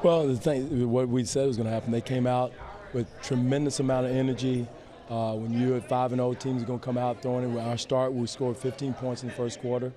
Well, what we said was going to happen, they came out with tremendous amount of energy. When you're at 5-0, teams are going to come out throwing it. With our start, we scored 15 points in the first quarter,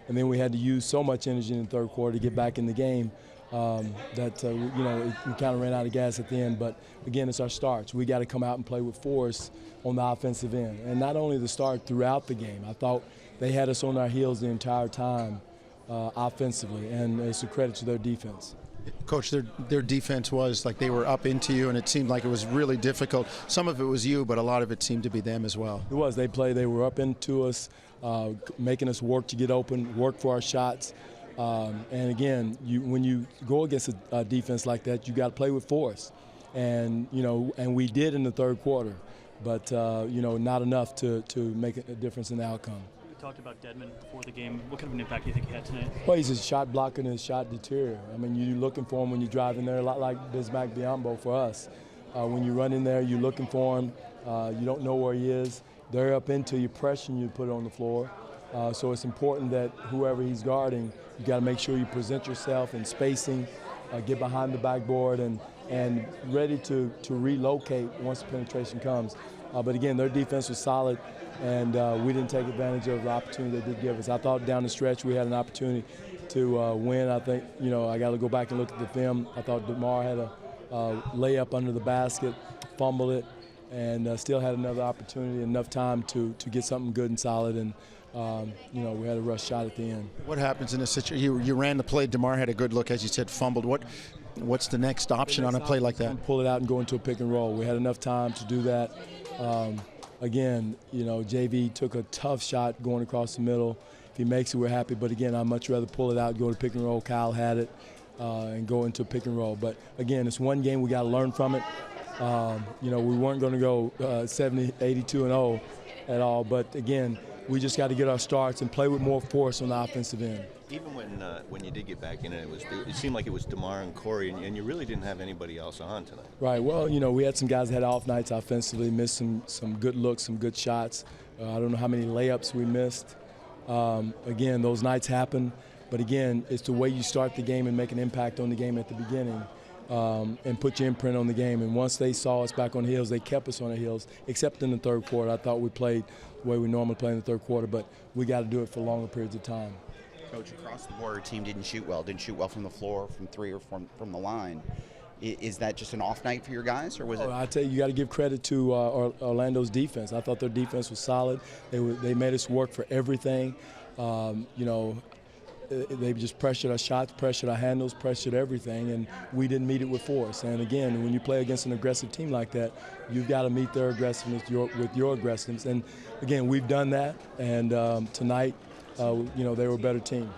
and then we had to use so much energy in the third quarter to get back in the game that we kind of ran out of gas at the end. But again, it's our starts. We got to come out and play with force on the offensive end, and not only the start throughout the game. I thought they had us on our heels the entire time offensively, and it's a credit to their defense. Coach, their defense was like they were up into you, and it seemed like it was really difficult. Some of it was you, but a lot of it seemed to be them as well. It was. They were up into us, making us work to get open, work for our shots. And again, when you go against a defense like that, you got to play with force. And we did in the third quarter, but not enough to make a difference in the outcome. Talked about Dwane before the game. What kind of an impact do you think he had tonight? Well, he's a shot blocker and a shot deterrent. I mean, you're looking for him when you drive in there, a lot like Bismack Biyombo for us. When you run in there, you're looking for him. You don't know where he is. They're up into you, pressuring you to put it on the floor. So it's important that whoever he's guarding, you got to make sure you present yourself in spacing, get behind the backboard, and ready to relocate once the penetration comes. But again, their defense was solid, and we didn't take advantage of the opportunity they did give us. I thought down the stretch we had an opportunity to win. I think, I got to go back and look at the film. I thought DeMar had a layup under the basket, fumbled it, and still had another opportunity, enough time to get something good and solid. And we had a rush shot at the end. What happens in a situation? You ran the play. DeMar had a good look, as you said, fumbled. What's the next option on a play like that? Pull it out and go into a pick and roll. We had enough time to do that. Again, JV took a tough shot going across the middle. If he makes it, we're happy. But again, I'd much rather pull it out, go to pick and roll. Kyle had it, and go into a pick and roll. But again, it's one game. We got to learn from it. We weren't going to go 70, 82-0 at all. But again, we just got to get our starts and play with more force on the offensive end. Even when you did get back in it seemed like it was DeMar and Corey, and you really didn't have anybody else on tonight. Right. Well, we had some guys that had off nights offensively, missed some good looks, some good shots. I don't know how many layups we missed. Again, those nights happen. But again, it's the way you start the game and make an impact on the game at the beginning, and put your imprint on the game. And once they saw us back on the heels, they kept us on the heels, except in the third quarter. I thought we played the way we normally play in the third quarter, but we got to do it for longer periods of time. Coach, across the board, team didn't shoot well from the floor, from three, or from the line. Is that just an off night for your guys, or was it? I tell you got to give credit to Orlando's defense. I thought their defense was solid. They made us work for everything. They just pressured our shots, pressured our handles, pressured everything, and we didn't meet it with force. And again, when you play against an aggressive team like that, you've got to meet their aggressiveness with your aggressiveness. And again, we've done that, and tonight, they were a better team.